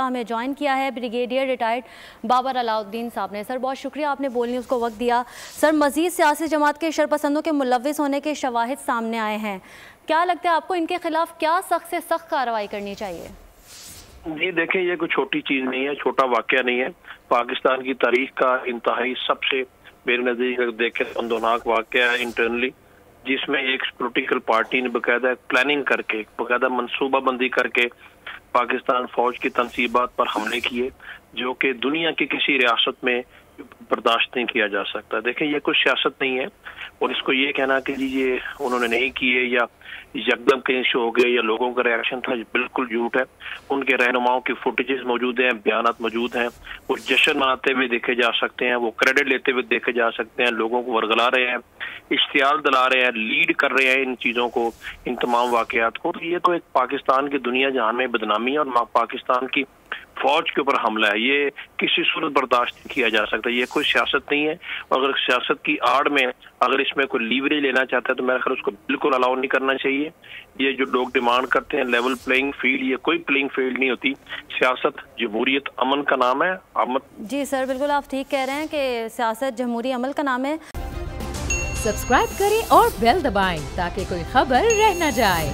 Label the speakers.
Speaker 1: ہمیں جوائن کیا ہے بریگیڈیئر ریٹائرڈ بابر علاؤالدین صاحب نے۔ سر بہت شکریہ آپ نے بول نیوز کو وقت دیا۔ سر مزید سیاسی جماعت کے شرپسندوں کے ملوث ہونے کے شواہد سامنے آئے ہیں، کیا لگتا ہے آپ کو ان کے خلاف کیا سخت سے سخت کارروائی کرنی چاہیے؟
Speaker 2: جی دیکھیں، یہ کوئی چھوٹی چیز نہیں ہے، چھوٹا واقعہ نہیں ہے، پاکستان کی تاریخ کا انتہائی سب سے میرے نزدیک دیکھیں اندوناک واقعہ ہے انٹرنلی، جس میں ایک پولیٹیکل پارٹی نے باقاعدہ پلاننگ کر کے، باقاعدہ منصوبہ بندی کر کے پاکستان فوج کی تنصیبات پر حملے کیے، جو کہ دنیا کی کسی ریاست میں برداشت نہیں کیا جا سکتا۔ دیکھیں، یہ کوئی سیاست نہیں ہے، اور اس کو یہ کہنا کہ جی یہ انہوں نے نہیں کیے یا یکدم کہیں سے ہو گئے یا لوگوں کا ریاکشن تھا، یہ بالکل جھوٹ ہے۔ ان کے رہنماؤں کی فوٹیجز موجود ہیں، بیانات موجود ہیں، وہ جشن مناتے ہوئے دیکھے جا سکتے ہیں، وہ کریڈٹ لیتے ہوئے دیکھے جا سکتے ہیں، لوگوں کو ورگلا رہے ہیں، اشتعال دلا رہے ہیں، لیڈ کر رہے ہیں ان چیزوں کو، ان تمام واقعات کو۔ تو یہ تو ایک پاکستان کی دنیا جہاں میں بدنامی ہے اور پاکستان کی فوج کے اوپر حملہ ہے، یہ کسی صورت برداشت نہیں کیا جا سکتا۔ یہ کوئی سیاست نہیں ہے، اور اگر سیاست کی آڑ میں اگر اس میں کوئی لیوریج لینا چاہتا ہے تو میرے خیال اس کو بالکل الاؤ نہیں کرنا چاہیے۔ یہ جو لوگ ڈیمانڈ کرتے ہیں لیول پلینگ فیلڈ، یہ کوئی پلینگ فیلڈ نہیں ہوتی۔ سیاست جمہوریت امن کا نام ہے۔
Speaker 1: جی سر، بالکل آپ ٹھیک کہہ رہے ہیں کہ سیاست جمہوری عمل کا نام ہے۔
Speaker 3: سبسکرائب کریں اور بیل دبائیں تاکہ کوئی خبر رہ نہ جائے۔